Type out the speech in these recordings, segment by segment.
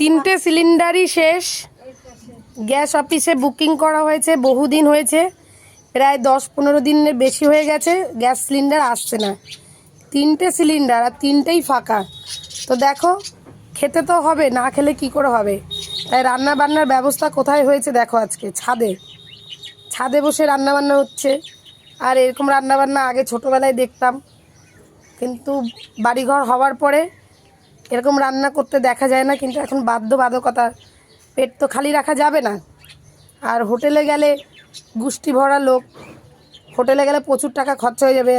তিনটে সিলিন্ডারই শেষ। গ্যাস অফিসে বুকিং করা হয়েছে, বহুদিন হয়েছে, প্রায় 10-15 দিনের বেশি হয়ে গেছে, গ্যাস সিলিন্ডার আসছে না। তিনটে সিলিন্ডার আর তিনটেই ফাঁকা। তো দেখো, খেতে তো হবে, না খেলে কি করে হবে। তাই রান্না বান্নার ব্যবস্থা কোথায় হয়েছে দেখো, আজকে ছাদে বসে রান্না বান্না হচ্ছে। আর এরকম রান্না বান্না আগে ছোটোবেলায় দেখতাম, কিন্তু বাড়িঘর হওয়ার পরে এরকম রান্না করতে দেখা যায় না। কিন্তু এখন বাধ্যবাধকতা, পেট তো খালি রাখা যাবে না। আর হোটেলে গেলে গুষ্টি ভরা লোক, হোটেলে গেলে প্রচুর টাকা খরচা হয়ে যাবে।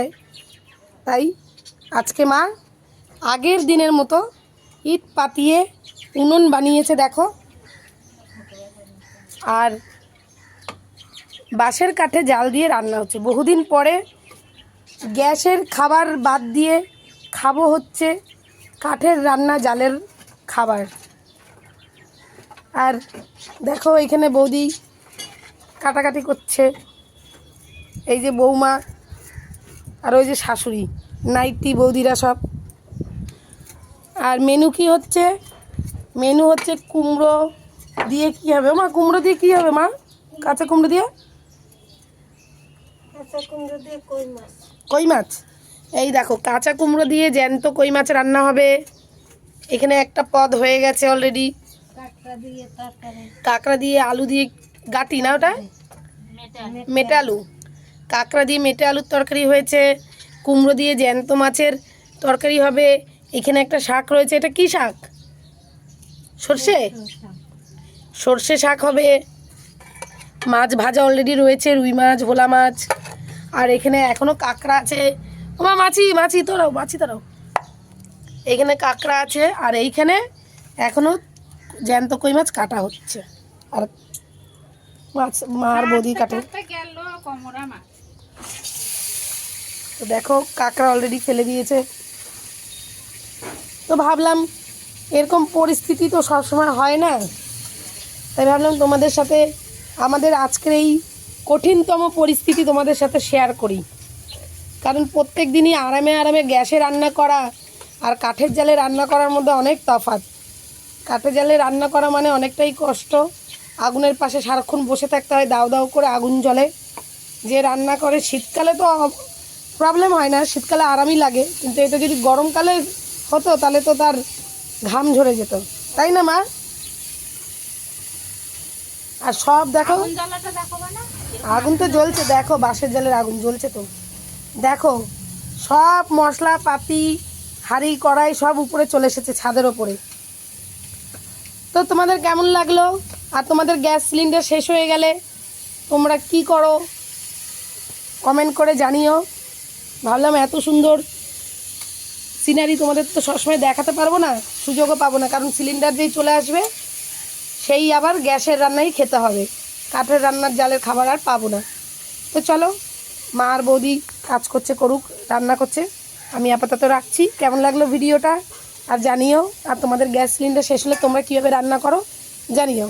তাই আজকে মা আগের দিনের মতো ইট পাতিয়ে উনুন বানিয়েছে দেখো। আর বাঁশের কাঠে জাল দিয়ে রান্না হচ্ছে। বহুদিন পরে গ্যাসের খাবার বাদ দিয়ে খাবো হচ্ছে কাঠের রান্না, জালের খাবার। আর দেখো এখানে বৌদি কাটাকাটি করছে, এই যে বৌমা আর ওই যে শাশুড়ি, নাইটি বৌদিরা সব। আর মেনু কি হচ্ছে? মেনু হচ্ছে কুমড়ো দিয়ে কি হবে মা? কুমড়ো দিয়ে কি হবে মা? কাঁচা কুমড়ো দিয়ে কই মাছ। এই দেখো, কাঁচা কুমড়ো দিয়ে জ্যান্ত কই মাছ রান্না হবে। এখানে একটা পদ হয়ে গেছে অলরেডি। কাঁকড়া দিয়ে আলু দিয়ে গাটি না, ওটা মেটে আলু। কাঁকড়া দিয়ে মেটে আলুর তরকারি হয়েছে। কুমড়ো দিয়ে জ্যান্ত মাছের তরকারি হবে। এখানে একটা শাক রয়েছে, এটা কি শাক? সর্ষে শাক হবে। মাছ ভাজা অলরেডি রয়েছে, রুই মাছ, ভোলা মাছ। আর এখানে এখনও কাঁকড়া আছে। ওমা মাছি তোরাও। এখানে কাঁকড়া আছে, আর এইখানে এখনও জ্যান্ত কই মাছ কাটা হচ্ছে। আর মাছ মার বৌদি কাটে। তো দেখো, কাঁকড়া অলরেডি ফেলে দিয়েছে। তো ভাবলাম এরকম পরিস্থিতি তো সবসময় হয় না, তাই ভাবলাম তোমাদের সাথে আমাদের আজকের এই কঠিনতম পরিস্থিতি তোমাদের সাথে শেয়ার করি। কারণ প্রত্যেক দিনই আরামে গ্যাসে রান্না করা আর কাঠের জালে রান্না করার মধ্যে অনেক তফাৎ। কাঠের জালে রান্না করা মানে অনেকটাই কষ্ট। আগুনের পাশে সারাক্ষণ বসে থাকতে হয়, দাউ করে আগুন জ্বলে। যে রান্না করে শীতকালে তো প্রবলেম হয় না, শীতকালে আরামই লাগে। কিন্তু এটা যদি গরমকালে হতো তাহলে তো তার ঘাম ঝরে যেত, তাই না মা? আর সব দেখো, আগুন তো জ্বলছে, দেখো বাঁশের জালের আগুন জ্বলছে। তো দেখো, সব মশলা পাতি, হাঁড়ি কড়াই সব উপরে চলে এসেছে, ছাদের ওপরে। তো তোমাদের কেমন লাগলো? আর তোমাদের গ্যাস সিলিন্ডার শেষ হয়ে গেলে তোমরা কি করো কমেন্ট করে জানিও। ভাবলাম এত সুন্দর সিনারি তোমাদের তো সবসময় দেখাতে পারবো না, সুযোগও পাবো না। কারণ সিলিন্ডার যেই চলে আসবে সেই আবার গ্যাসের রান্নাই খেতে হবে, কাঠের রান্নার জালের খাবার আর পাবো না। তো চলো, মা আর বৌদি কাজ করছে, করুক, রান্না করছে। আমি আপাতত রাখছি। কেমন লাগলো ভিডিওটা আর জানিও। আর তোমাদের গ্যাস সিলিন্ডার শেষ হলে তোমরা কীভাবে রান্না করো জানিও।